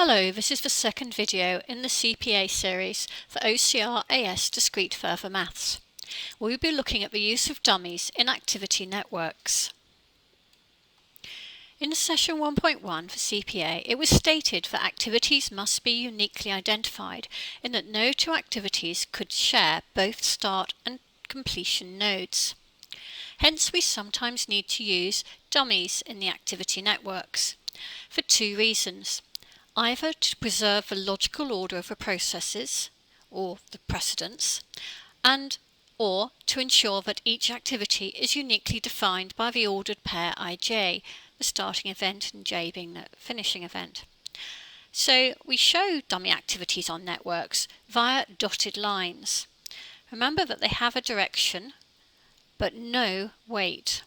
Hello, this is the second video in the CPA series for OCR Discrete Further Maths. We'll be looking at the use of dummies in activity networks. In session 1.1 for CPA, it was stated that activities must be uniquely identified in that no two activities could share both start and completion nodes. Hence, we sometimes need to use dummies in the activity networks for two reasons. Either to preserve the logical order of the processes, or the precedence, or to ensure that each activity is uniquely defined by the ordered pair ij, the starting event and j being the finishing event. So we show dummy activities on networks via dotted lines. Remember that they have a direction, but no weight.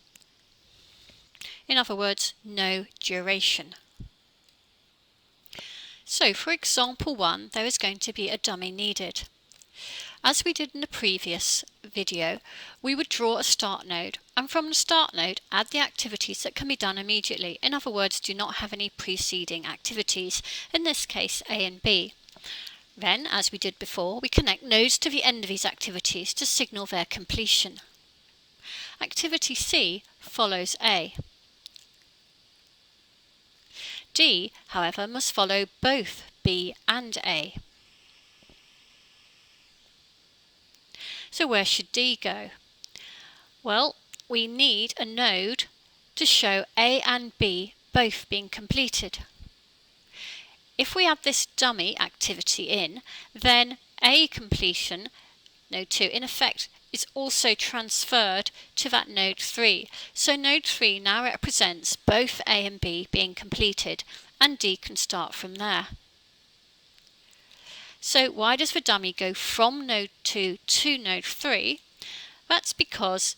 In other words, no duration. So for example 1, there is going to be a dummy needed. As we did in the previous video, we would draw a start node, and from the start node add the activities that can be done immediately. In other words, do not have any preceding activities, in this case A and B. Then, as we did before, we connect nodes to the end of these activities to signal their completion. Activity C follows A. D, however, must follow both B and A. So where should D go? Well, we need a node to show A and B both being completed. If we add this dummy activity in, then A completion, node 2, in effect is also transferred to that node 3. So node 3 now represents both A and B being completed, and D can start from there. So why does the dummy go from node 2 to node 3? That's because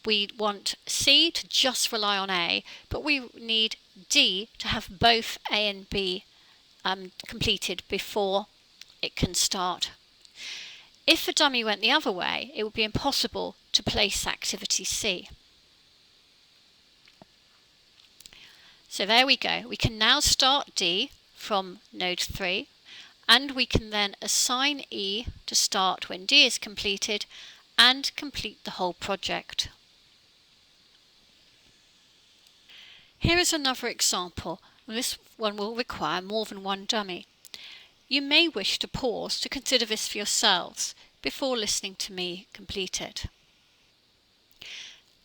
we want C to just rely on A, but we need D to have both A and B completed before it can start. If the dummy went the other way, it would be impossible to place activity C. So there we go. We can now start D from node 3, and we can then assign E to start when D is completed and complete the whole project. Here is another example. This one will require more than one dummy. You may wish to pause to consider this for yourselves before listening to me complete it.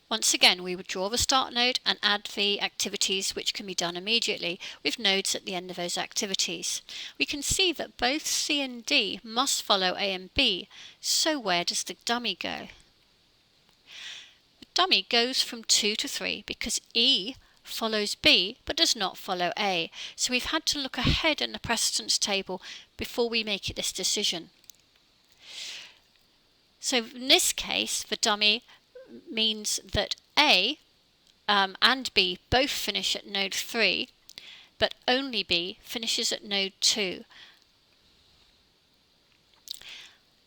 Once again, we would draw the start node and add the activities which can be done immediately, with nodes at the end of those activities. We can see that both C and D must follow A and B, so where does the dummy go? The dummy goes from 2 to 3 because E follows B but does not follow A, so we've had to look ahead in the precedence table before we make this decision. So in this case, the dummy means that A and B both finish at node 3, but only B finishes at node 2.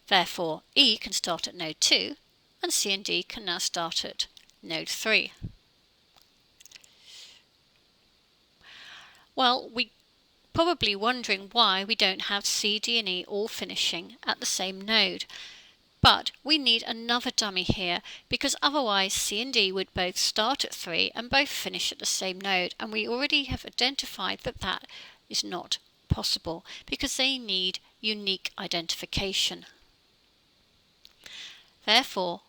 Therefore, E can start at node 2, and C and D can now start at node 3. Well, we're probably wondering why we don't have C, D and E all finishing at the same node. But we need another dummy here, because otherwise C and D would both start at 3 and both finish at the same node, and we already have identified that that is not possible because they need unique identification. Therefore,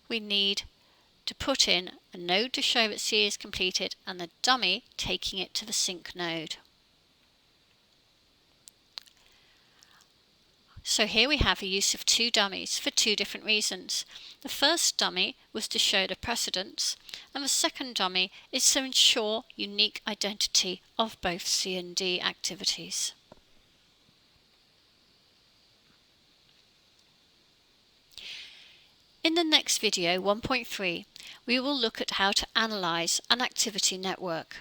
we need to put in a node to show that C is completed and the dummy taking it to the sync node. So here we have a use of two dummies for two different reasons. The first dummy was to show the precedence, and the second dummy is to ensure unique identity of both C and D activities. In the next video, 1.3, we will look at how to analyse an activity network.